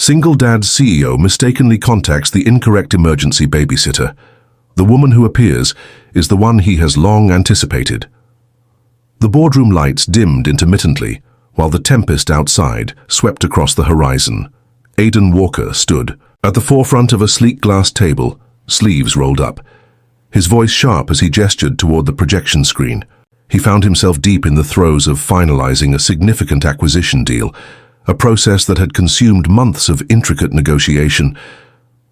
Single Dad's CEO mistakenly contacts the incorrect emergency babysitter. The woman who appears is the one he has long anticipated. The boardroom lights dimmed intermittently, while the tempest outside swept across the horizon. Aidan Walker stood at the forefront of a sleek glass table, sleeves rolled up, his voice sharp as he gestured toward the projection screen. He found himself deep in the throes of finalizing a significant acquisition deal, a process that had consumed months of intricate negotiation.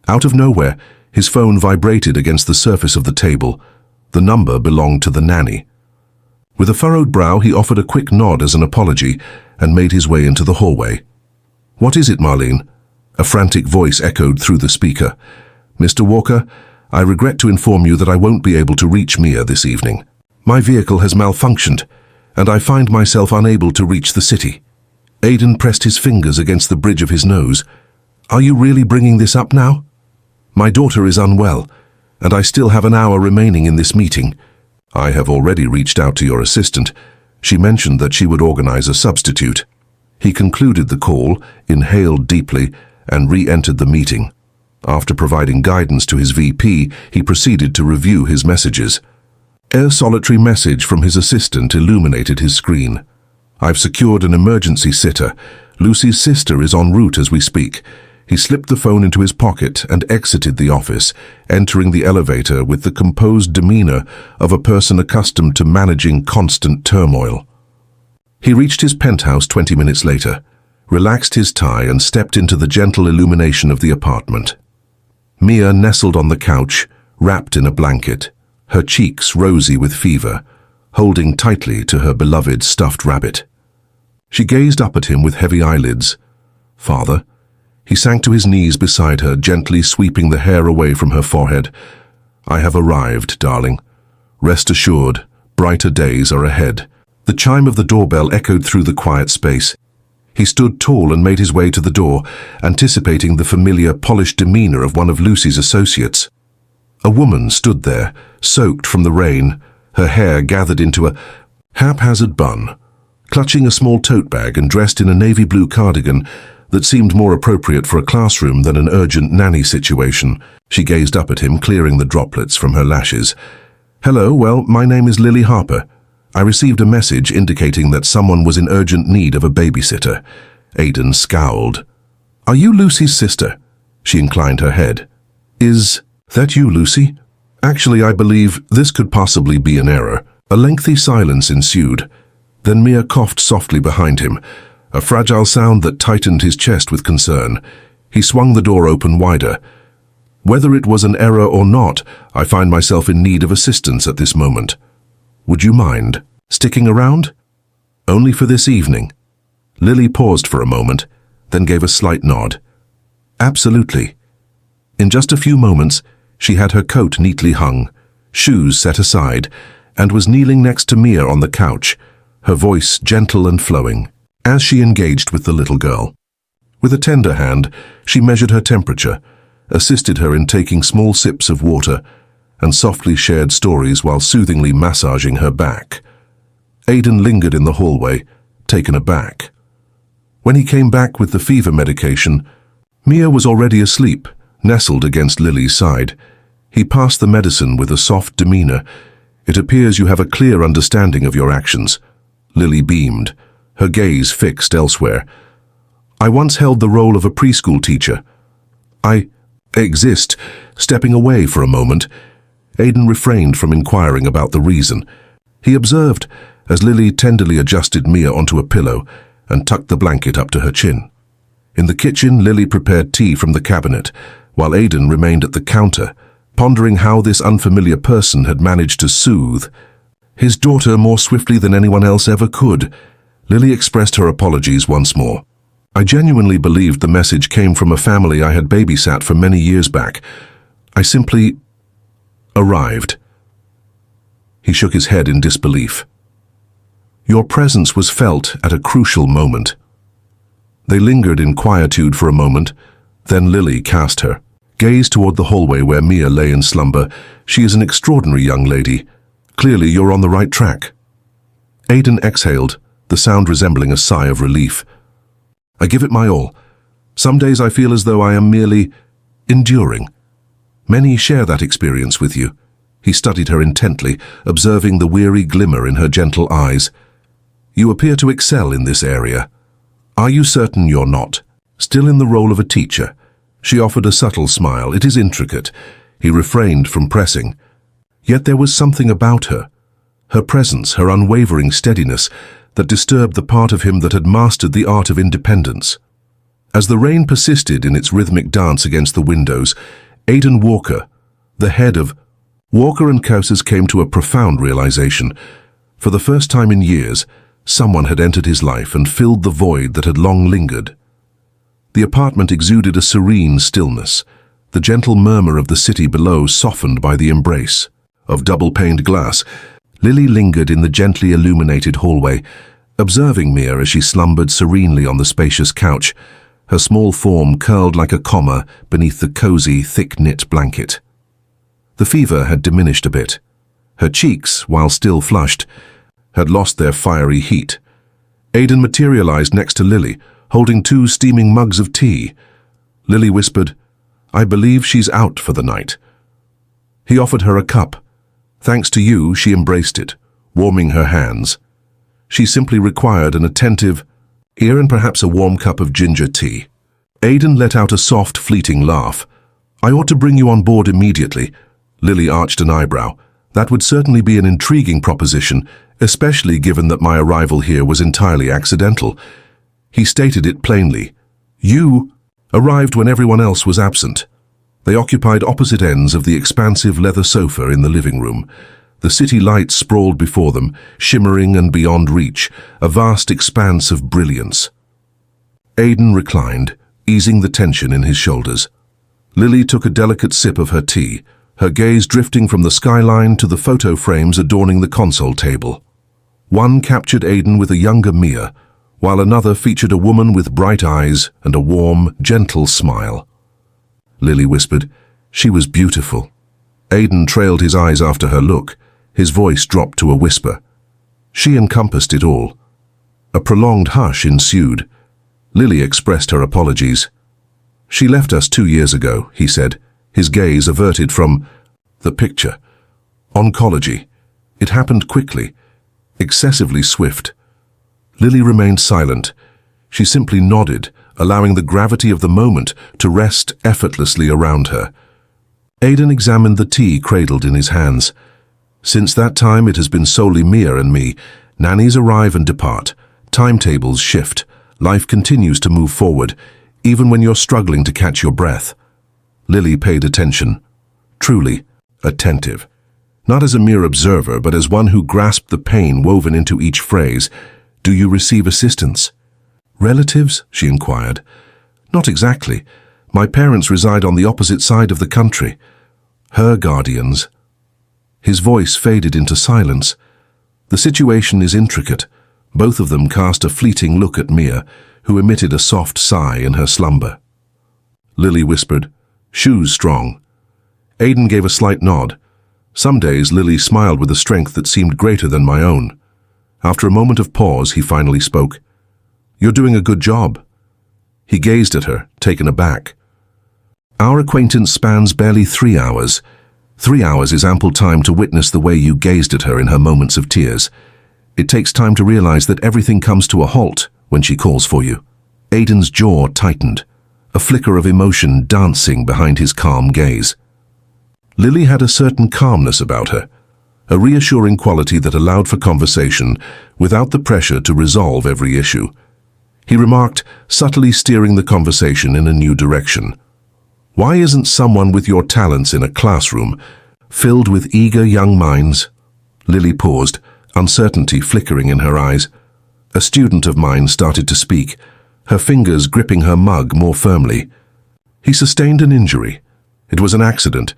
Out of nowhere, his phone vibrated against the surface of the table. The number belonged to the nanny. With a furrowed brow, he offered a quick nod as an apology and made his way into the hallway. "What is it, Marlene?" A frantic voice echoed through the speaker. "Mr. Walker, I regret to inform you that I won't be able to reach Mia this evening. My vehicle has malfunctioned, and I find myself unable to reach the city." Aidan pressed his fingers against the bridge of his nose. "Are you really bringing this up now?" "My daughter is unwell, and I still have an hour remaining in this meeting. I have already reached out to your assistant. She mentioned that she would organize a substitute." He concluded the call, inhaled deeply, and re-entered the meeting. After providing guidance to his VP, he proceeded to review his messages. A solitary message from his assistant illuminated his screen. "I've secured an emergency sitter. Lucy's sister is en route as we speak." He slipped the phone into his pocket and exited the office, entering the elevator with the composed demeanor of a person accustomed to managing constant turmoil. He reached his penthouse 20 minutes later, relaxed his tie and stepped into the gentle illumination of the apartment. Mia nestled on the couch, wrapped in a blanket, her cheeks rosy with fever, holding tightly to her beloved stuffed rabbit. She gazed up at him with heavy eyelids. "Father?" He sank to his knees beside her, gently sweeping the hair away from her forehead. "I have arrived, darling. Rest assured, brighter days are ahead." The chime of the doorbell echoed through the quiet space. He stood tall and made his way to the door, anticipating the familiar, polished demeanor of one of Lucy's associates. A woman stood there, soaked from the rain, her hair gathered into a haphazard bun, clutching a small tote bag and dressed in a navy blue cardigan that seemed more appropriate for a classroom than an urgent nanny situation. She gazed up at him, clearing the droplets from her lashes. "Hello, well, my name is Lily Harper. I received a message indicating that someone was in urgent need of a babysitter." Aidan scowled. "Are you Lucy's sister?" She inclined her head. "Is that you, Lucy?" "Actually, I believe this could possibly be an error." A lengthy silence ensued. Then Mia coughed softly behind him, a fragile sound that tightened his chest with concern. He swung the door open wider. "Whether it was an error or not, I find myself in need of assistance at this moment. Would you mind sticking around?" "Only for this evening." Lily paused for a moment, then gave a slight nod. "Absolutely." In just a few moments, she had her coat neatly hung, shoes set aside, and was kneeling next to Mia on the couch, her voice gentle and flowing, as she engaged with the little girl. With a tender hand, she measured her temperature, assisted her in taking small sips of water, and softly shared stories while soothingly massaging her back. Aidan lingered in the hallway, taken aback. When he came back with the fever medication, Mia was already asleep, nestled against Lily's side. He passed the medicine with a soft demeanor. "It appears you have a clear understanding of your actions." Lily beamed, her gaze fixed elsewhere. "I once held the role of a preschool teacher. I exist." Stepping away for a moment, Aidan refrained from inquiring about the reason. He observed as Lily tenderly adjusted Mia onto a pillow and tucked the blanket up to her chin. In the kitchen, Lily prepared tea from the cabinet, while Aidan remained at the counter, pondering how this unfamiliar person had managed to soothe his daughter more swiftly than anyone else ever could. Lily expressed her apologies once more. "I genuinely believed the message came from a family I had babysat for many years back. I simply arrived." He shook his head in disbelief. "Your presence was felt at a crucial moment." They lingered in quietude for a moment, then Lily cast her gaze toward the hallway where Mia lay in slumber. "She is an extraordinary young lady. Clearly you're on the right track." Aidan exhaled, the sound resembling a sigh of relief. "I give it my all. Some days I feel as though I am merely enduring. Many share that experience with you. He studied her intently, observing the weary glimmer in her gentle eyes. You appear to excel in this area. Are you certain you're not? Still in the role of a teacher? She offered a subtle smile. It is intricate. He refrained from pressing. Yet there was something about her. Her presence, her unwavering steadiness, that disturbed the part of him that had mastered the art of independence. As the rain persisted in its rhythmic dance against the windows, Aidan Walker, the head of Walker and Cowses, came to a profound realization. For the first time in years, someone had entered his life and filled the void that had long lingered. The apartment exuded a serene stillness, the gentle murmur of the city below softened by the embrace of double-paned glass. Lily lingered in the gently illuminated hallway, observing Mia as she slumbered serenely on the spacious couch, her small form curled like a comma beneath the cozy, thick-knit blanket. The fever had diminished a bit. Her cheeks, while still flushed, had lost their fiery heat. Aidan materialized next to Lily, holding 2 steaming mugs of tea. Lily whispered, "I believe she's out for the night." He offered her a cup. Thanks to you, she embraced it, warming her hands. She simply required an attentive ear and perhaps a warm cup of ginger tea. Aidan let out a soft, fleeting laugh. "I ought to bring you on board immediately." Lily arched an eyebrow. "That would certainly be an intriguing proposition, especially given that my arrival here was entirely accidental." He stated it plainly. "You arrived when everyone else was absent." They occupied opposite ends of the expansive leather sofa in the living room. The city lights sprawled before them, shimmering and beyond reach, a vast expanse of brilliance. Aidan reclined, easing the tension in his shoulders. Lily took a delicate sip of her tea, her gaze drifting from the skyline to the photo frames adorning the console table. One captured Aidan with a younger Mia, while another featured a woman with bright eyes and a warm, gentle smile. Lily whispered, "She was beautiful." Aidan trailed his eyes after her look. His voice dropped to a whisper. She encompassed it all. A prolonged hush ensued. Lily expressed her apologies. "She left us 2 years ago," he said, his gaze averted from the picture. "Oncology. It happened quickly, excessively swift." Lily remained silent. She simply nodded, allowing the gravity of the moment to rest effortlessly around her. Aidan examined the tea cradled in his hands. "Since that time it has been solely Mia and me. Nannies arrive and depart. Timetables shift. Life continues to move forward, even when you're struggling to catch your breath." Lily paid attention. Truly attentive. Not as a mere observer, but as one who grasped the pain woven into each phrase. "Do you receive assistance?" "Relatives?" she inquired. "Not exactly. My parents reside on the opposite side of the country. Her guardians." His voice faded into silence. "The situation is intricate." Both of them cast a fleeting look at Mia, who emitted a soft sigh in her slumber. Lily whispered, "Shoes strong." Aidan gave a slight nod. Some days Lily smiled with a strength that seemed greater than my own. After a moment of pause, he finally spoke. "You're doing a good job." He gazed at her, taken aback. "Our acquaintance spans barely 3 hours. 3 hours is ample time to witness the way you gazed at her in her moments of tears. It takes time to realize that everything comes to a halt when she calls for you." Aidan's jaw tightened, a flicker of emotion dancing behind his calm gaze. Lily had a certain calmness about her, a reassuring quality that allowed for conversation without the pressure to resolve every issue. He remarked, subtly steering the conversation in a new direction. "Why isn't someone with your talents in a classroom filled with eager young minds?" Lily paused, uncertainty flickering in her eyes. A student of mine started to speak, her fingers gripping her mug more firmly. "He sustained an injury. It was an accident,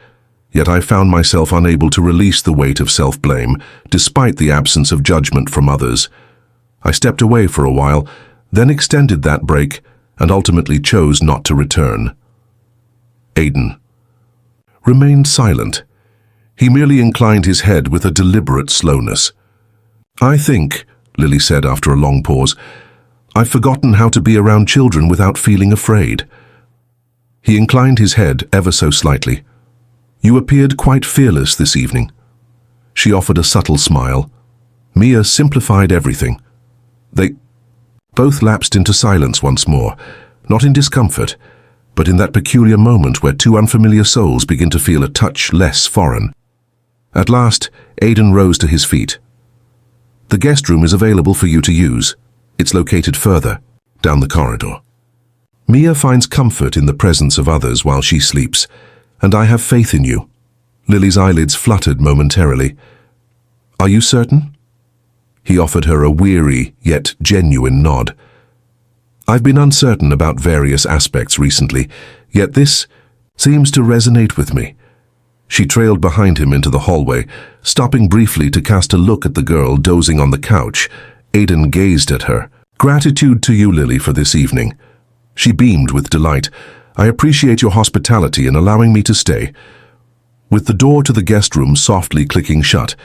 yet I found myself unable to release the weight of self-blame, despite the absence of judgment from others. I stepped away for a while, then extended that break, and ultimately chose not to return." Aidan remained silent. He merely inclined his head with a deliberate slowness. "I think," Lily said after a long pause, I've forgotten how to be around children without feeling afraid." He inclined his head ever so slightly. "You appeared quite fearless this evening." She offered a subtle smile. Mia simplified everything. They both lapsed into silence once more, not in discomfort, but in that peculiar moment where two unfamiliar souls begin to feel a touch less foreign. At last, Aidan rose to his feet. "The guest room is available for you to use. It's located further, down the corridor. Mia finds comfort in the presence of others while she sleeps, and I have faith in you." Lily's eyelids fluttered momentarily. "Are you certain?" He offered her a weary yet genuine nod. "I've been uncertain about various aspects recently, yet this seems to resonate with me." She trailed behind him into the hallway, stopping briefly to cast a look at the girl dozing on the couch. Aidan gazed at her. "Gratitude to you, Lily, for this evening." She beamed with delight. "I appreciate your hospitality in allowing me to stay." With the door to the guest room softly clicking shut,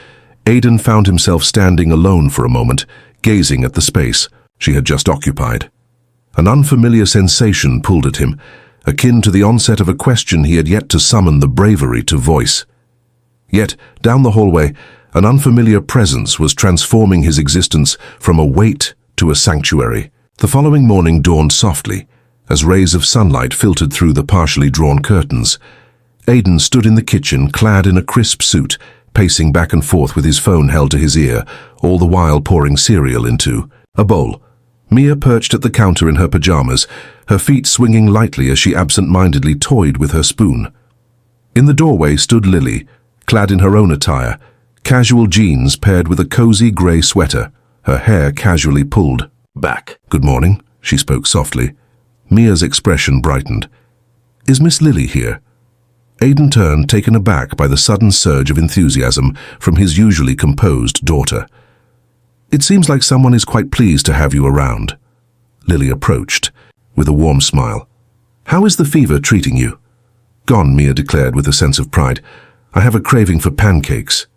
Aidan found himself standing alone for a moment, gazing at the space she had just occupied. An unfamiliar sensation pulled at him, akin to the onset of a question he had yet to summon the bravery to voice. Yet, down the hallway, an unfamiliar presence was transforming his existence from a weight to a sanctuary. The following morning dawned softly, as rays of sunlight filtered through the partially drawn curtains. Aidan stood in the kitchen, clad in a crisp suit, pacing back and forth with his phone held to his ear, all the while pouring cereal into a bowl. Mia perched at the counter in her pajamas, her feet swinging lightly as she absent-mindedly toyed with her spoon. In the doorway stood Lily, clad in her own attire, casual jeans paired with a cozy grey sweater, her hair casually pulled back. "Good morning," she spoke softly. Mia's expression brightened. "Is Miss Lily here?" Aidan turned, taken aback by the sudden surge of enthusiasm from his usually composed daughter. "It seems like someone is quite pleased to have you around." Lily approached, with a warm smile. "How is the fever treating you?" "Gone," Mia declared with a sense of pride. "I have a craving for pancakes."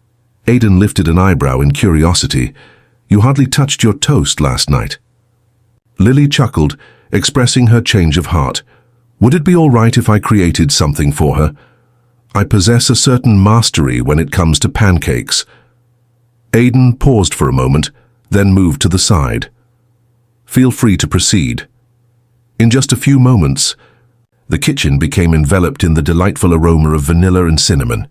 Aidan lifted an eyebrow in curiosity. "You hardly touched your toast last night." Lily chuckled, expressing her change of heart. "Would it be all right if I created something for her? I possess a certain mastery when it comes to pancakes." Aidan paused for a moment, then moved to the side. "Feel free to proceed." In just a few moments, the kitchen became enveloped in the delightful aroma of vanilla and cinnamon.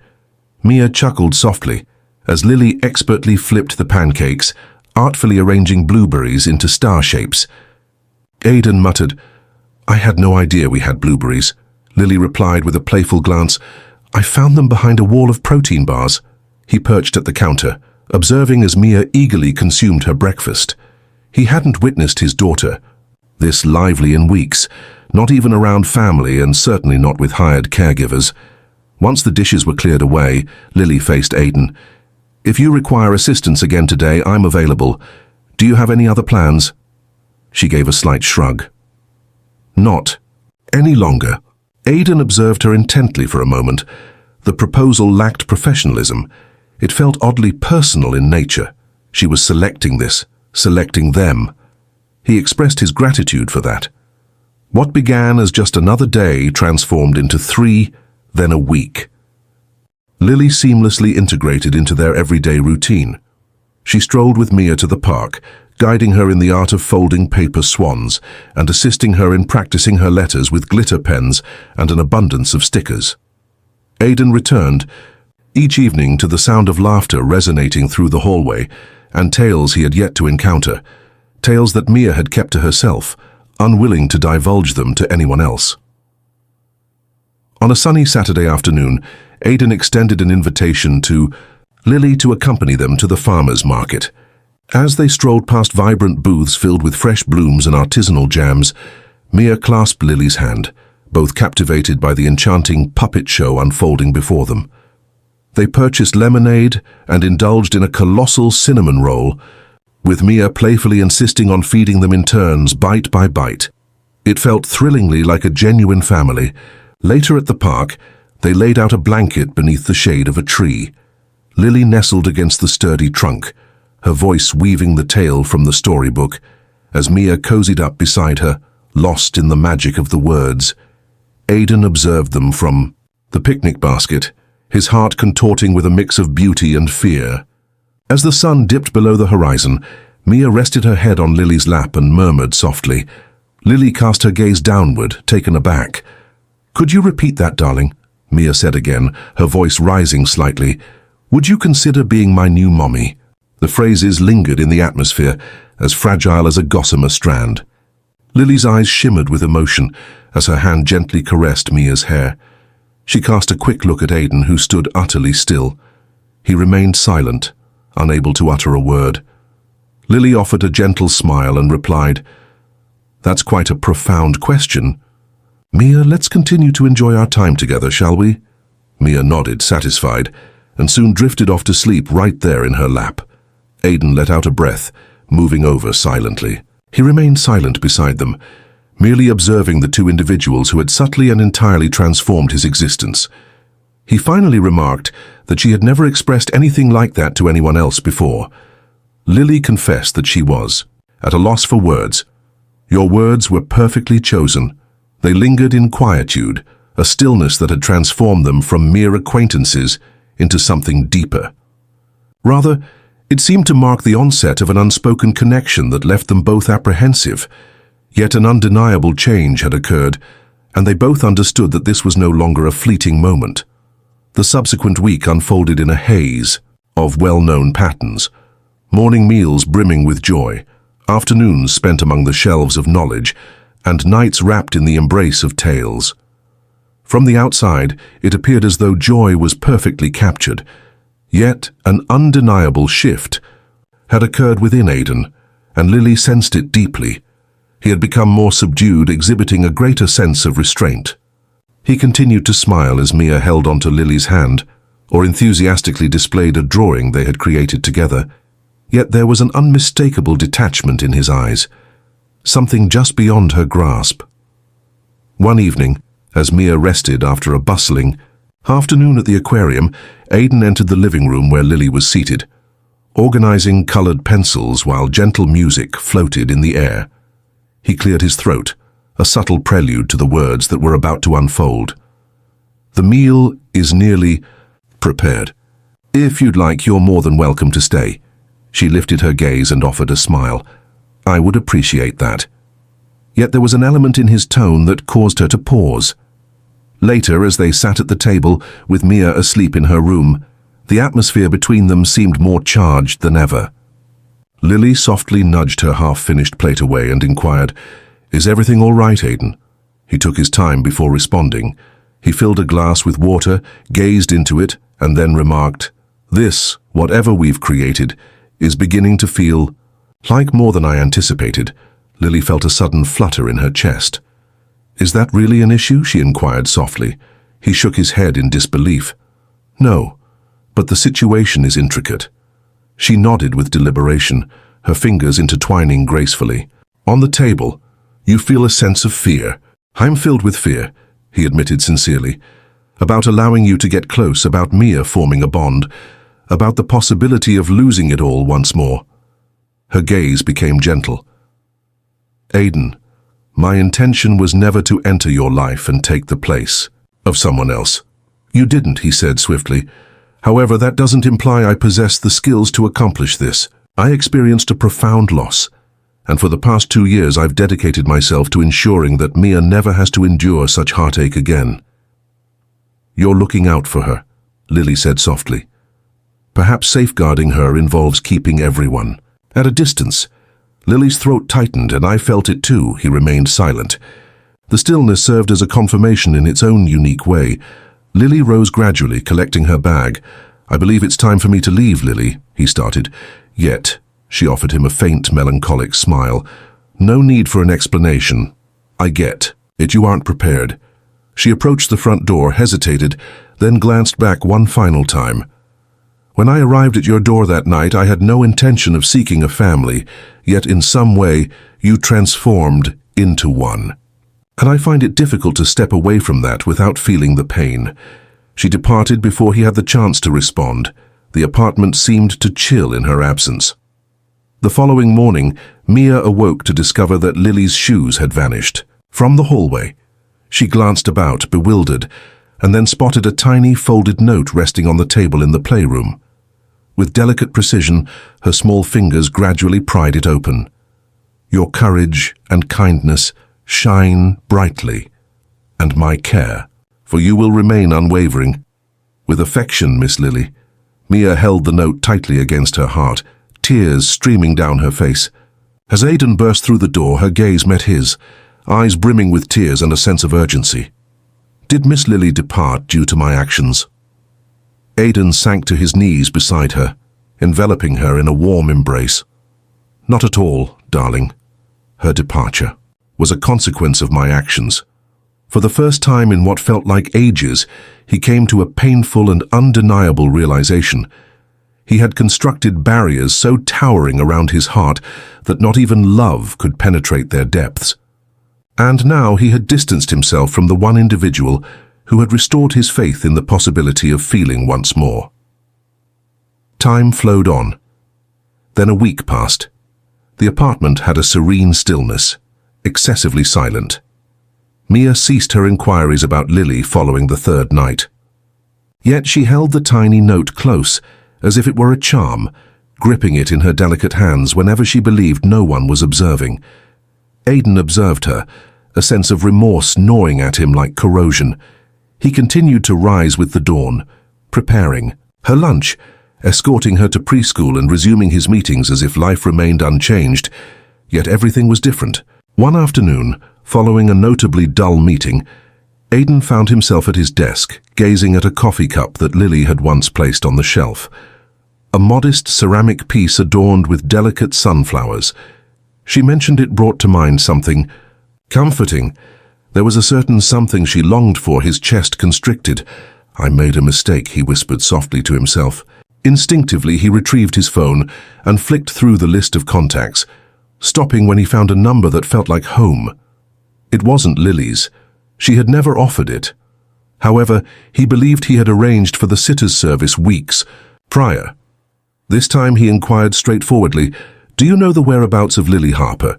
Mia chuckled softly as Lily expertly flipped the pancakes, artfully arranging blueberries into star shapes. Aidan muttered, "I had no idea we had blueberries." Lily replied with a playful glance, "I found them behind a wall of protein bars." He perched at the counter, observing as Mia eagerly consumed her breakfast. He hadn't witnessed his daughter, this lively in weeks, not even around family and certainly not with hired caregivers. Once the dishes were cleared away, Lily faced Aidan. "If you require assistance again today, I'm available. Do you have any other plans?" She gave a slight shrug. "Not any longer." Aidan observed her intently for a moment. The proposal lacked professionalism. It felt oddly personal in nature. She was selecting this, selecting them. He expressed his gratitude for that. What began as just another day transformed into 3, then a week. Lily seamlessly integrated into their everyday routine. She strolled with Mia to the park, guiding her in the art of folding paper swans and assisting her in practicing her letters with glitter pens and an abundance of stickers. Aidan returned, each evening to the sound of laughter resonating through the hallway and tales he had yet to encounter, tales that Mia had kept to herself, unwilling to divulge them to anyone else. On a sunny Saturday afternoon, Aidan extended an invitation to Lily to accompany them to the farmers' market. As they strolled past vibrant booths filled with fresh blooms and artisanal jams, Mia clasped Lily's hand, both captivated by the enchanting puppet show unfolding before them. They purchased lemonade and indulged in a colossal cinnamon roll, with Mia playfully insisting on feeding them in turns, bite by bite. It felt thrillingly like a genuine family. Later at the park, they laid out a blanket beneath the shade of a tree. Lily nestled against the sturdy trunk, her voice weaving the tale from the storybook, as Mia cozied up beside her, lost in the magic of the words. Aidan observed them from the picnic basket, his heart contorting with a mix of beauty and fear. As the sun dipped below the horizon, Mia rested her head on Lily's lap and murmured softly. Lily cast her gaze downward, taken aback. "Could you repeat that, darling?" Mia said again, her voice rising slightly. "Would you consider being my new mommy?" The phrases lingered in the atmosphere, as fragile as a gossamer strand. Lily's eyes shimmered with emotion as her hand gently caressed Mia's hair. She cast a quick look at Aidan, who stood utterly still. He remained silent, unable to utter a word. Lily offered a gentle smile and replied, "That's quite a profound question. Mia, let's continue to enjoy our time together, shall we?" Mia nodded, satisfied, and soon drifted off to sleep right there in her lap. Aidan let out a breath, moving over silently. He remained silent beside them, merely observing the two individuals who had subtly and entirely transformed his existence. He finally remarked that she had never expressed anything like that to anyone else before. Lily confessed that she was at a loss for words. "Your words were perfectly chosen. They lingered in quietude, a stillness that had transformed them from mere acquaintances into something deeper. Rather, it seemed to mark the onset of an unspoken connection that left them both apprehensive. Yet an undeniable change had occurred, and they both understood that this was no longer a fleeting moment. The subsequent week unfolded in a haze of well-known patterns. Morning meals brimming with joy, afternoons spent among the shelves of knowledge, and nights wrapped in the embrace of tales. From the outside, it appeared as though joy was perfectly captured. Yet an undeniable shift had occurred within Aidan, and Lily sensed it deeply. He had become more subdued, exhibiting a greater sense of restraint. He continued to smile as Mia held onto Lily's hand, or enthusiastically displayed a drawing they had created together. Yet there was an unmistakable detachment in his eyes, something just beyond her grasp. One evening, as Mia rested after a bustling afternoon at the aquarium, Aidan entered the living room where Lily was seated, organizing colored pencils while gentle music floated in the air. He cleared his throat, a subtle prelude to the words that were about to unfold. "The meal is nearly prepared. If you'd like, you're more than welcome to stay." She lifted her gaze and offered a smile. "I would appreciate that." Yet there was an element in his tone that caused her to pause. Later, as they sat at the table, with Mia asleep in her room, the atmosphere between them seemed more charged than ever. Lily softly nudged her half-finished plate away and inquired, "Is everything all right, Aidan?" He took his time before responding. He filled a glass with water, gazed into it, and then remarked, "This, whatever we've created, is beginning to feel like more than I anticipated." Lily felt a sudden flutter in her chest. "Is that really an issue?" she inquired softly. He shook his head in disbelief. "No, but the situation is intricate." She nodded with deliberation, her fingers intertwining gracefully. "On the table, you feel a sense of fear." "I'm filled with fear," he admitted sincerely, "about allowing you to get close, about Mia forming a bond, about the possibility of losing it all once more." Her gaze became gentle. "Aidan, my intention was never to enter your life and take the place of someone else." "You didn't," he said swiftly. "However, that doesn't imply I possess the skills to accomplish this. I experienced a profound loss, and for the past 2 years I've dedicated myself to ensuring that Mia never has to endure such heartache again." "You're looking out for her," Lily said softly. "Perhaps safeguarding her involves keeping everyone at a distance." Lily's throat tightened, and I felt it too. He remained silent. The stillness served as a confirmation in its own unique way. Lily rose gradually, collecting her bag. "I believe it's time for me to leave, Lily," he started. "Yet," she offered him a faint, melancholic smile. "No need for an explanation. I get it. You aren't prepared." She approached the front door, hesitated, then glanced back one final time. "When I arrived at your door that night, I had no intention of seeking a family, yet in some way you transformed into one. And I find it difficult to step away from that without feeling the pain." She departed before he had the chance to respond. The apartment seemed to chill in her absence. The following morning, Mia awoke to discover that Lily's shoes had vanished. From the hallway, she glanced about, bewildered, and then spotted a tiny folded note resting on the table in the playroom. With delicate precision, her small fingers gradually pried it open. "Your courage and kindness shine brightly, and my care, for you will remain unwavering. With affection, Miss Lily." Mia held the note tightly against her heart, tears streaming down her face. As Aidan burst through the door, her gaze met his, eyes brimming with tears and a sense of urgency. "Did Miss Lily depart due to my actions?" Aidan sank to his knees beside her, enveloping her in a warm embrace. "Not at all, darling. Her departure was a consequence of my actions." For the first time in what felt like ages, he came to a painful and undeniable realization. He had constructed barriers so towering around his heart that not even love could penetrate their depths. And now he had distanced himself from the one individual who had restored his faith in the possibility of feeling once more. Time flowed on. Then a week passed. The apartment had a serene stillness, excessively silent. Mia ceased her inquiries about Lily following the third night. Yet she held the tiny note close, as if it were a charm, gripping it in her delicate hands whenever she believed no one was observing. Aidan observed her, a sense of remorse gnawing at him like corrosion. He continued to rise with the dawn, preparing her lunch, escorting her to preschool and resuming his meetings as if life remained unchanged. Yet everything was different. One afternoon, following a notably dull meeting, Aidan found himself at his desk, gazing at a coffee cup that Lily had once placed on the shelf. A modest ceramic piece adorned with delicate sunflowers. She mentioned it brought to mind something comforting. There was a certain something she longed for, his chest constricted. "I made a mistake," he whispered softly to himself. Instinctively, he retrieved his phone and flicked through the list of contacts, stopping when he found a number that felt like home. It wasn't Lily's. She had never offered it. However, he believed he had arranged for the sitter's service weeks prior. This time he inquired straightforwardly, "Do you know the whereabouts of Lily Harper?"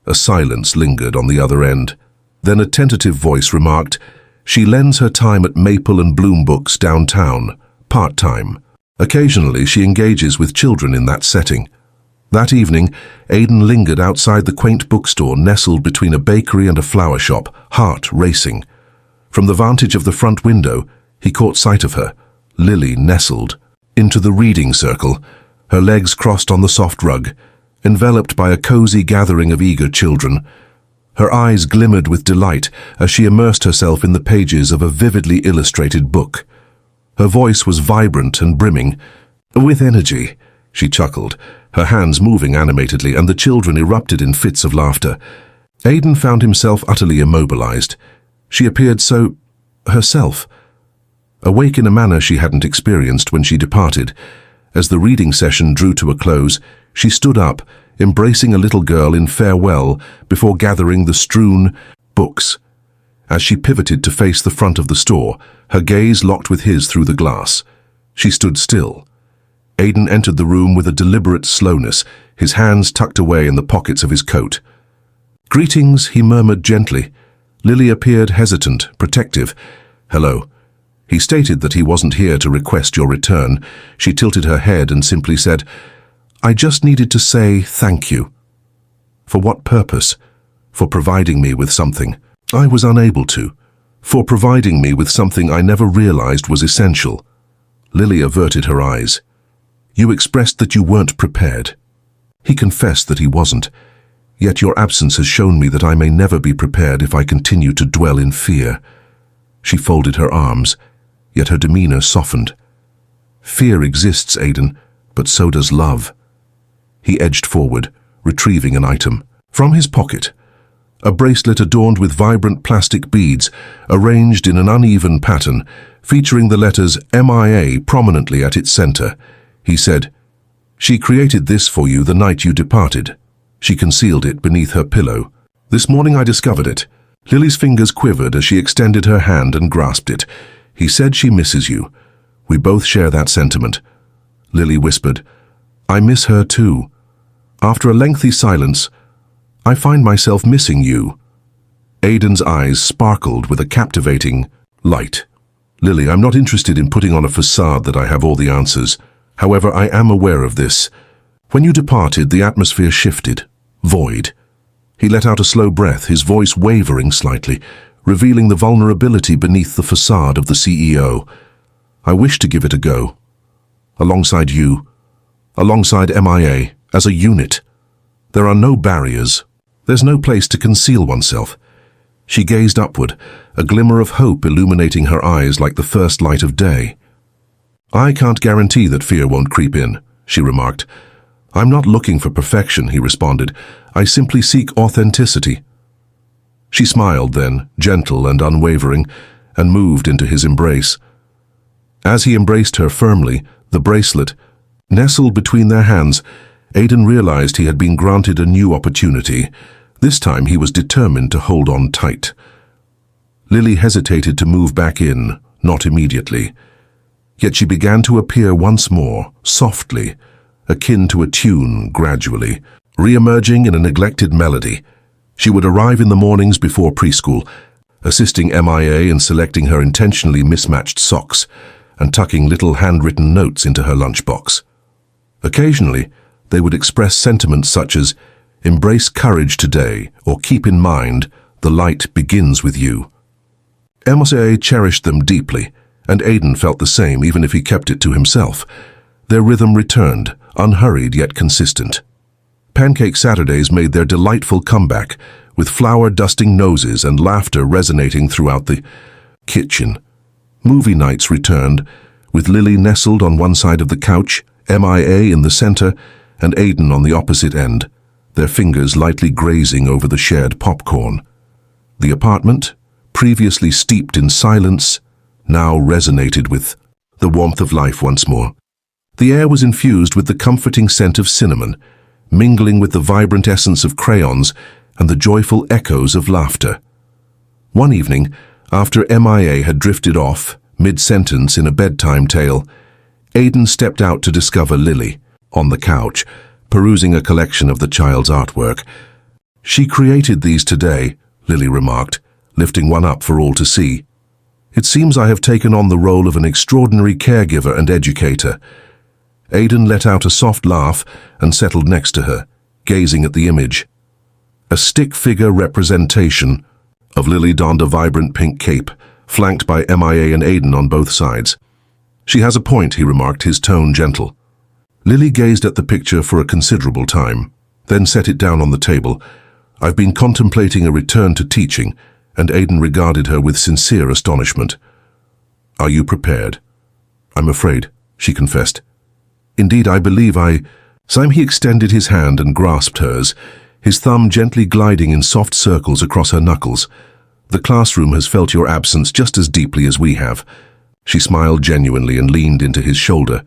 A silence lingered on the other end. Then a tentative voice remarked, "She lends her time at Maple and Bloom Books downtown, part-time. Occasionally she engages with children in that setting." That evening, Aidan lingered outside the quaint bookstore nestled between a bakery and a flower shop, heart racing. From the vantage of the front window, he caught sight of her, Lily nestled into the reading circle, her legs crossed on the soft rug, enveloped by a cozy gathering of eager children. Her eyes glimmered with delight as she immersed herself in the pages of a vividly illustrated book. Her voice was vibrant and brimming with energy. She chuckled, her hands moving animatedly, and the children erupted in fits of laughter. Aidan found himself utterly immobilized. She appeared so herself, awake in a manner she hadn't experienced when she departed. As the reading session drew to a close, she stood up, embracing a little girl in farewell before gathering the strewn books. As she pivoted to face the front of the store, her gaze locked with his through the glass. She stood still. Aidan entered the room with a deliberate slowness, his hands tucked away in the pockets of his coat. "Greetings," he murmured gently. Lily appeared hesitant, protective. "Hello." He stated that he wasn't here to request your return. She tilted her head and simply said, "I just needed to say thank you." "For what purpose?" "For providing me with something I was unable to. For providing me with something I never realized was essential." Lily averted her eyes. "You expressed that you weren't prepared." He confessed that he wasn't. "Yet your absence has shown me that I may never be prepared if I continue to dwell in fear." She folded her arms, yet her demeanor softened. "Fear exists, Aidan, but so does love." He edged forward, retrieving an item. From his pocket, a bracelet adorned with vibrant plastic beads, arranged in an uneven pattern, featuring the letters MIA prominently at its center. He said, "She created this for you the night you departed." She concealed it beneath her pillow. "This morning I discovered it." Lily's fingers quivered as she extended her hand and grasped it. "He said she misses you. We both share that sentiment." Lily whispered, "I miss her too." After a lengthy silence, "I find myself missing you." Aiden's eyes sparkled with a captivating light. "Lily, I'm not interested in putting on a facade that I have all the answers. However, I am aware of this. When you departed, the atmosphere shifted. Void." He let out a slow breath, his voice wavering slightly, revealing the vulnerability beneath the facade of the CEO. "I wish to give it a go. Alongside you. Alongside MIA, as a unit. There are no barriers. There's no place to conceal oneself." She gazed upward, a glimmer of hope illuminating her eyes like the first light of day. "I can't guarantee that fear won't creep in," she remarked. "I'm not looking for perfection," he responded. "I simply seek authenticity." She smiled then, gentle and unwavering, and moved into his embrace. As he embraced her firmly, the bracelet nestled between their hands, Aiden realized he had been granted a new opportunity. This time he was determined to hold on tight. Lily hesitated to move back in, not immediately. Yet she began to appear once more, softly, akin to a tune gradually, re-emerging in a neglected melody. She would arrive in the mornings before preschool, assisting MIA in selecting her intentionally mismatched socks and tucking little handwritten notes into her lunchbox. Occasionally, they would express sentiments such as, "Embrace courage today," or "Keep in mind, the light begins with you." MIA cherished them deeply, and Aiden felt the same even if he kept it to himself. Their rhythm returned, unhurried yet consistent. Pancake Saturdays made their delightful comeback, with flour-dusting noses and laughter resonating throughout the kitchen. Movie nights returned, with Lily nestled on one side of the couch, MIA in the center, and Aiden on the opposite end, their fingers lightly grazing over the shared popcorn. The apartment, previously steeped in silence, now resonated with the warmth of life once more. The air was infused with the comforting scent of cinnamon, mingling with the vibrant essence of crayons and the joyful echoes of laughter. One evening, after MIA had drifted off, mid-sentence in a bedtime tale, Aiden stepped out to discover Lily, on the couch, perusing a collection of the child's artwork. "She created these today," Lily remarked, lifting one up for all to see. "It seems I have taken on the role of an extraordinary caregiver and educator." Aiden let out a soft laugh and settled next to her, gazing at the image. A stick figure representation of Lily donned a vibrant pink cape, flanked by MIA and Aiden on both sides. "She has a point," he remarked, his tone gentle. Lily gazed at the picture for a considerable time, then set it down on the table. "I've been contemplating a return to teaching," and Aiden regarded her with sincere astonishment. "Are you prepared?" "I'm afraid," she confessed. "Indeed, I believe I—" He extended his hand and grasped hers, his thumb gently gliding in soft circles across her knuckles. "The classroom has felt your absence just as deeply as we have." She smiled genuinely and leaned into his shoulder.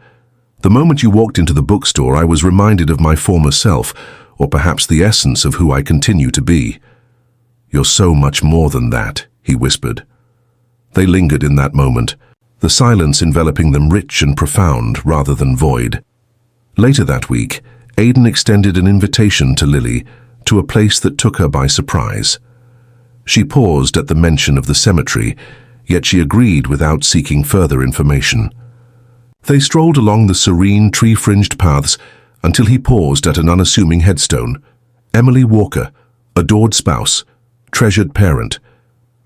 "The moment you walked into the bookstore, I was reminded of my former self, or perhaps the essence of who I continue to be." "You're so much more than that," he whispered. They lingered in that moment, the silence enveloping them rich and profound rather than void. Later that week, Aiden extended an invitation to Lily to a place that took her by surprise. She paused at the mention of the cemetery, yet she agreed without seeking further information. They strolled along the serene, tree-fringed paths until he paused at an unassuming headstone. Emily Walker, adored spouse, treasured parent.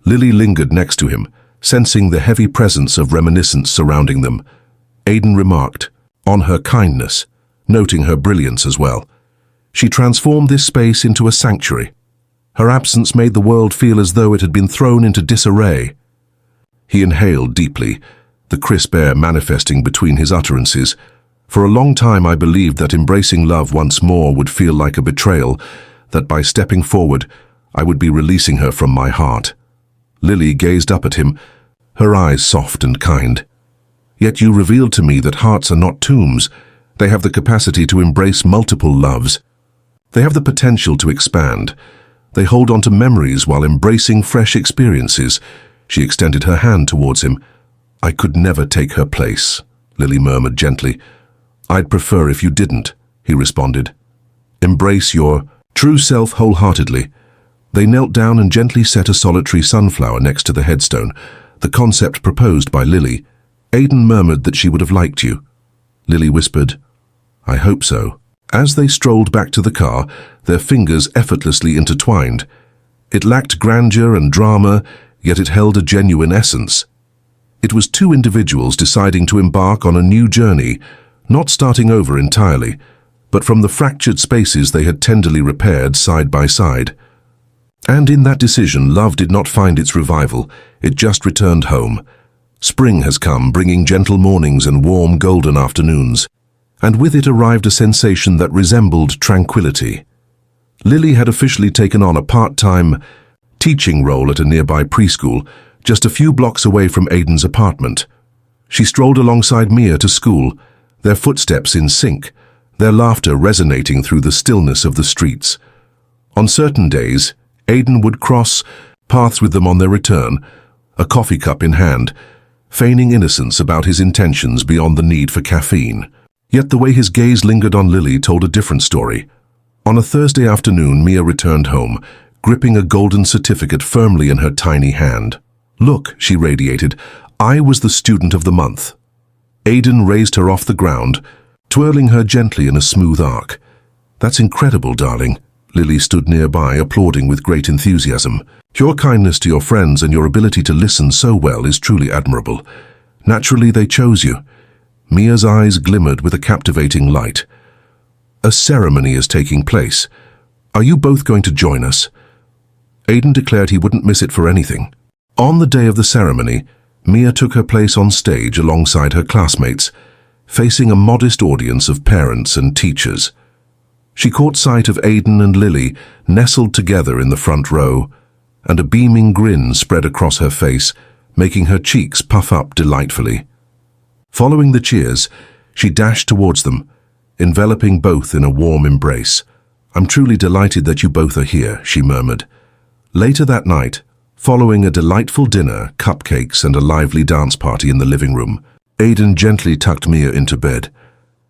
Lily lingered next to him, sensing the heavy presence of reminiscence surrounding them. Aiden remarked on her kindness, noting her brilliance as well. She transformed this space into a sanctuary. Her absence made the world feel as though it had been thrown into disarray. He inhaled deeply, the crisp air manifesting between his utterances. "For a long time I believed that embracing love once more would feel like a betrayal, that by stepping forward I would be releasing her from my heart." Lily gazed up at him, her eyes soft and kind. "Yet you revealed to me that hearts are not tombs. They have the capacity to embrace multiple loves. They have the potential to expand. They hold on to memories while embracing fresh experiences." She extended her hand towards him. "I could never take her place," Lily murmured gently. "I'd prefer if you didn't," he responded. Embrace your true self wholeheartedly. They knelt down and gently set a solitary sunflower next to the headstone, the concept proposed by Lily. Aidan murmured that she would have liked you. Lily whispered, I hope so. As they strolled back to the car, their fingers effortlessly intertwined. It lacked grandeur and drama, yet it held a genuine essence. It was two individuals deciding to embark on a new journey, not starting over entirely, but from the fractured spaces they had tenderly repaired side by side. And in that decision, love did not find its revival, it just returned home. Spring has come, bringing gentle mornings and warm golden afternoons, and with it arrived a sensation that resembled tranquility. Lily had officially taken on a part-time teaching role at a nearby preschool, just a few blocks away from Aidan's apartment. She strolled alongside Mia to school, their footsteps in sync, their laughter resonating through the stillness of the streets. On certain days, Aidan would cross paths with them on their return, a coffee cup in hand, feigning innocence about his intentions beyond the need for caffeine. Yet the way his gaze lingered on Lily told a different story. On a Thursday afternoon, Mia returned home, gripping a golden certificate firmly in her tiny hand. Look, she radiated, I was the student of the month. Aidan raised her off the ground, twirling her gently in a smooth arc. That's incredible, darling. Lily stood nearby, applauding with great enthusiasm. Your kindness to your friends and your ability to listen so well is truly admirable. Naturally, they chose you. Mia's eyes glimmered with a captivating light. A ceremony is taking place. Are you both going to join us? Aidan declared he wouldn't miss it for anything. On the day of the ceremony, Mia took her place on stage alongside her classmates, facing a modest audience of parents and teachers. She caught sight of Aidan and Lily nestled together in the front row, and a beaming grin spread across her face, making her cheeks puff up delightfully. Following the cheers, she dashed towards them, enveloping both in a warm embrace. I'm truly delighted that you both are here, she murmured. Later that night, following a delightful dinner, cupcakes and a lively dance party in the living room, Aidan gently tucked Mia into bed.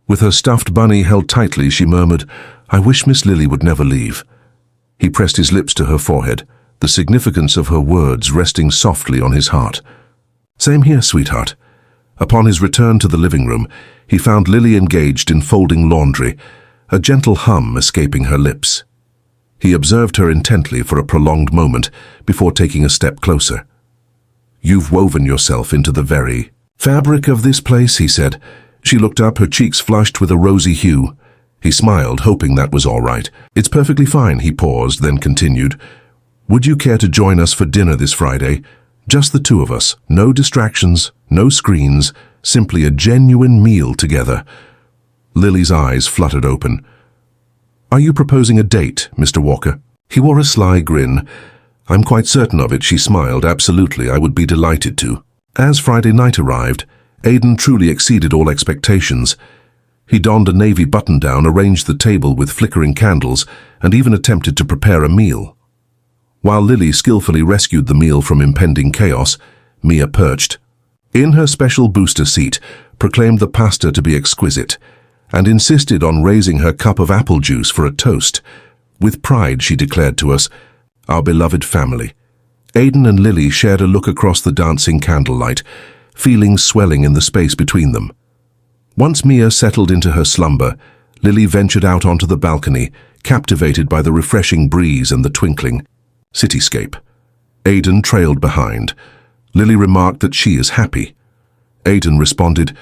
With her stuffed bunny held tightly, she murmured, I wish Miss Lily would never leave. He pressed his lips to her forehead, the significance of her words resting softly on his heart. Same here, sweetheart. Upon his return to the living room, he found Lily engaged in folding laundry, a gentle hum escaping her lips. He observed her intently for a prolonged moment before taking a step closer. You've woven yourself into the very fabric of this place, he said. She looked up, her cheeks flushed with a rosy hue. He smiled, hoping that was all right. It's perfectly fine, he paused, then continued. Would you care to join us for dinner this Friday? Just the two of us. No distractions, no screens, simply a genuine meal together. Lily's eyes fluttered open. Are you proposing a date, Mr. Walker? He wore a sly grin. I'm quite certain of it, she smiled. Absolutely, I would be delighted to. As Friday night arrived, Aidan truly exceeded all expectations. He donned a navy button-down, arranged the table with flickering candles, and even attempted to prepare a meal. While Lily skillfully rescued the meal from impending chaos, Mia perched in her special booster seat, proclaimed the pasta to be exquisite, and insisted on raising her cup of apple juice for a toast. With pride, she declared to us, our beloved family. Aidan and Lily shared a look across the dancing candlelight, feelings swelling in the space between them. Once Mia settled into her slumber, Lily ventured out onto the balcony, captivated by the refreshing breeze and the twinkling cityscape. Aidan trailed behind. Lily remarked that she is happy. Aidan responded,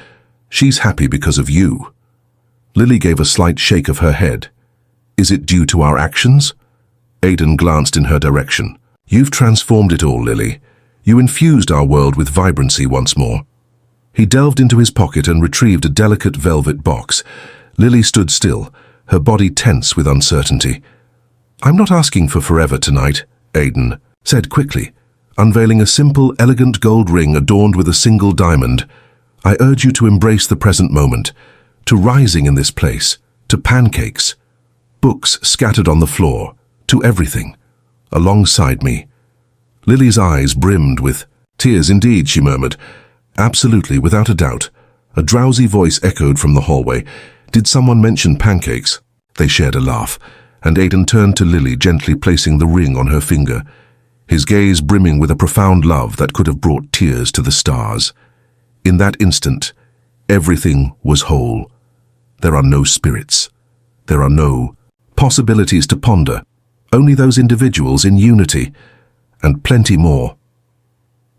she's happy because of you. Lily gave a slight shake of her head. Is it due to our actions? Aidan glanced in her direction. You've transformed it all, Lily. You infused our world with vibrancy once more. He delved into his pocket and retrieved a delicate velvet box. Lily stood still, her body tense with uncertainty. I'm not asking for forever tonight, Aidan said quickly, unveiling a simple, elegant gold ring adorned with a single diamond. I urge you to embrace the present moment, to rising in this place, to pancakes, books scattered on the floor, to everything, alongside me. Lily's eyes brimmed with tears. Indeed, she murmured. Absolutely, without a doubt. A drowsy voice echoed from the hallway. Did someone mention pancakes? They shared a laugh, and Aidan turned to Lily, gently placing the ring on her finger, his gaze brimming with a profound love that could have brought tears to the stars. In that instant, everything was whole. There are no spirits. There are no possibilities to ponder, only those individuals in unity, and plenty more.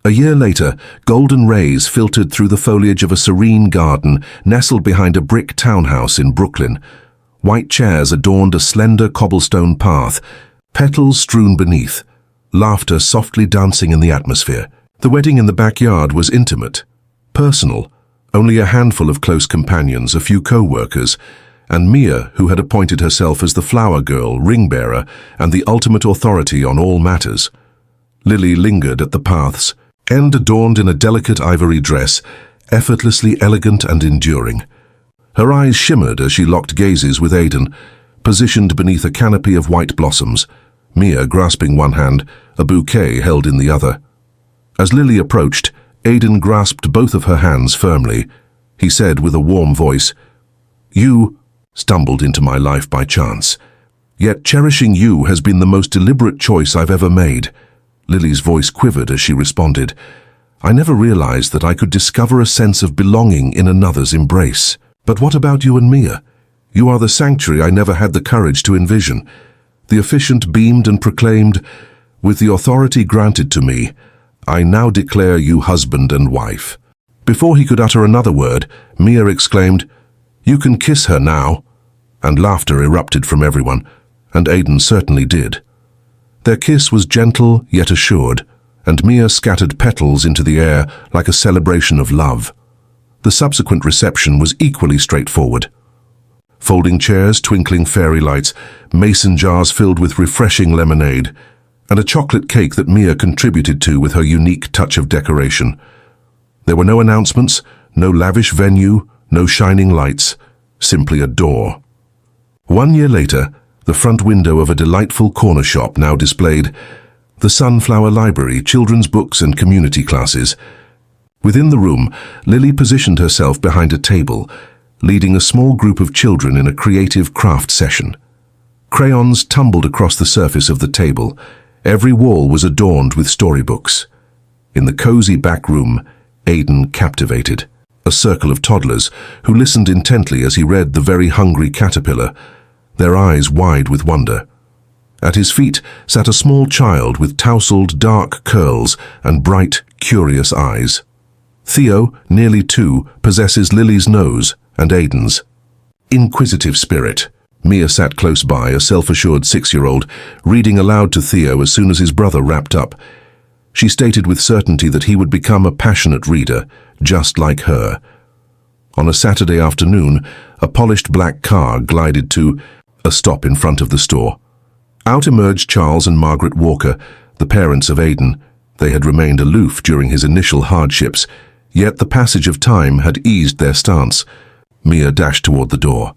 A year later, golden rays filtered through the foliage of a serene garden nestled behind a brick townhouse in Brooklyn. White chairs adorned a slender cobblestone path, petals strewn beneath, laughter softly dancing in the atmosphere. The wedding in the backyard was intimate, personal, only a handful of close companions, a few co-workers, and Mia, who had appointed herself as the flower girl, ring-bearer, and the ultimate authority on all matters. Lily lingered at the path's end, adorned in a delicate ivory dress, effortlessly elegant and enduring. Her eyes shimmered as she locked gazes with Aidan, positioned beneath a canopy of white blossoms, Mia grasping one hand, a bouquet held in the other. As Lily approached, Aidan grasped both of her hands firmly. He said with a warm voice, "You stumbled into my life by chance. Yet cherishing you has been the most deliberate choice I've ever made." Lily's voice quivered as she responded, "I never realized that I could discover a sense of belonging in another's embrace. But what about you and Mia? You are the sanctuary I never had the courage to envision." The officiant beamed and proclaimed, "With the authority granted to me, I now declare you husband and wife." Before he could utter another word, Mia exclaimed, "You can kiss her now," and laughter erupted from everyone, and Aidan certainly did. Their kiss was gentle yet assured, and Mia scattered petals into the air like a celebration of love. The subsequent reception was equally straightforward. Folding chairs, twinkling fairy lights, mason jars filled with refreshing lemonade, and a chocolate cake that Mia contributed to with her unique touch of decoration. There were no announcements, no lavish venue, no shining lights, simply a door. 1 year later, the front window of a delightful corner shop now displayed the Sunflower Library, children's books and community classes. Within the room, Lily positioned herself behind a table, leading a small group of children in a creative craft session. Crayons tumbled across the surface of the table. Every wall was adorned with storybooks. In the cozy back room, Aidan captivated a circle of toddlers who listened intently as he read The Very Hungry Caterpillar, their eyes wide with wonder. At his feet sat a small child with tousled dark curls and bright, curious eyes. Theo, nearly 2, possesses Lily's nose and Aidan's inquisitive spirit. Mia sat close by, a self-assured 6-year-old, reading aloud to Theo as soon as his brother wrapped up. She stated with certainty that he would become a passionate reader, just like her. On a Saturday afternoon, a polished black car glided to a stop in front of the store. Out emerged Charles and Margaret Walker, the parents of Aidan. They had remained aloof during his initial hardships, yet the passage of time had eased their stance. Mia dashed toward the door.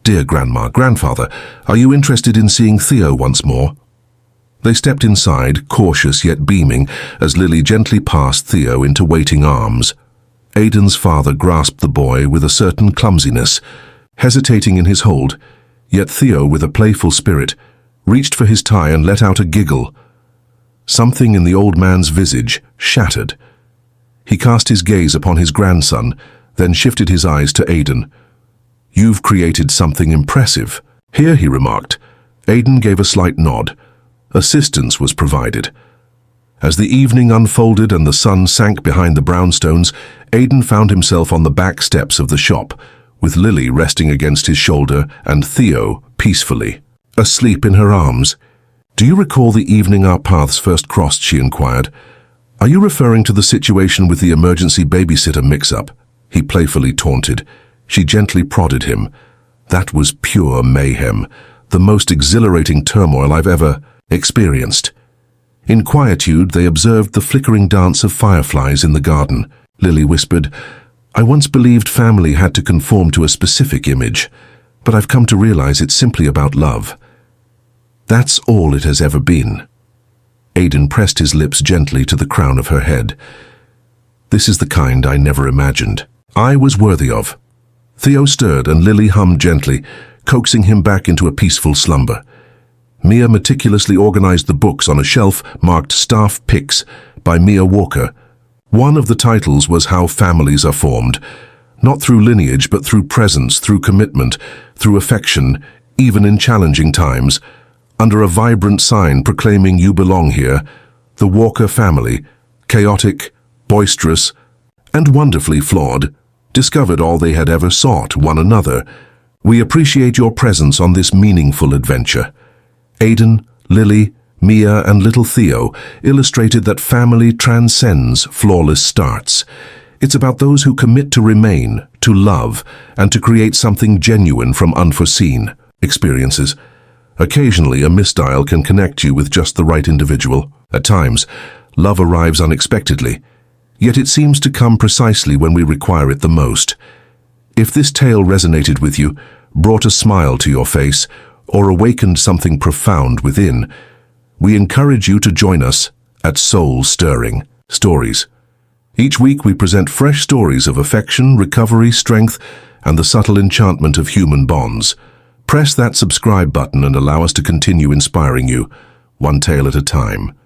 "Dear Grandma, Grandfather, are you interested in seeing Theo once more?" They stepped inside, cautious yet beaming, as Lily gently passed Theo into waiting arms. Aidan's father grasped the boy with a certain clumsiness, hesitating in his hold, yet Theo, with a playful spirit, reached for his tie and let out a giggle. Something in the old man's visage shattered. He cast his gaze upon his grandson, then shifted his eyes to Aidan. "You've created something impressive." "Here," he remarked. Aidan gave a slight nod. Assistance was provided. As the evening unfolded and the sun sank behind the brownstones, Aidan found himself on the back steps of the shop, with Lily resting against his shoulder and Theo peacefully asleep in her arms. "Do you recall the evening our paths first crossed?" she inquired. "Are you referring to the situation with the emergency babysitter mix-up?" He playfully taunted. She gently prodded him. "That was pure mayhem, the most exhilarating turmoil I've ever experienced." In quietude, they observed the flickering dance of fireflies in the garden. Lily whispered, "I once believed family had to conform to a specific image, but I've come to realize it's simply about love. That's all it has ever been." Aidan pressed his lips gently to the crown of her head. "This is the kind I never imagined I was worthy of." Theo stirred and Lily hummed gently, coaxing him back into a peaceful slumber. Mia meticulously organized the books on a shelf marked Staff Picks by Mia Walker. One of the titles was How Families Are Formed, not through lineage but through presence, through commitment, through affection, even in challenging times. Under a vibrant sign proclaiming you belong here, the Walker family, chaotic, boisterous, and wonderfully flawed, discovered all they had ever sought, one another. We appreciate your presence on this meaningful adventure. Aiden, Lily, Mia, and little Theo illustrated that family transcends flawless starts. It's about those who commit to remain, to love, and to create something genuine from unforeseen experiences. Occasionally, a misdial can connect you with just the right individual. At times, love arrives unexpectedly, yet it seems to come precisely when we require it the most. If this tale resonated with you, brought a smile to your face, or awakened something profound within, we encourage you to join us at Soul-Stirring Stories. Each week we present fresh stories of affection, recovery, strength, and the subtle enchantment of human bonds. Press that subscribe button and allow us to continue inspiring you, one tale at a time.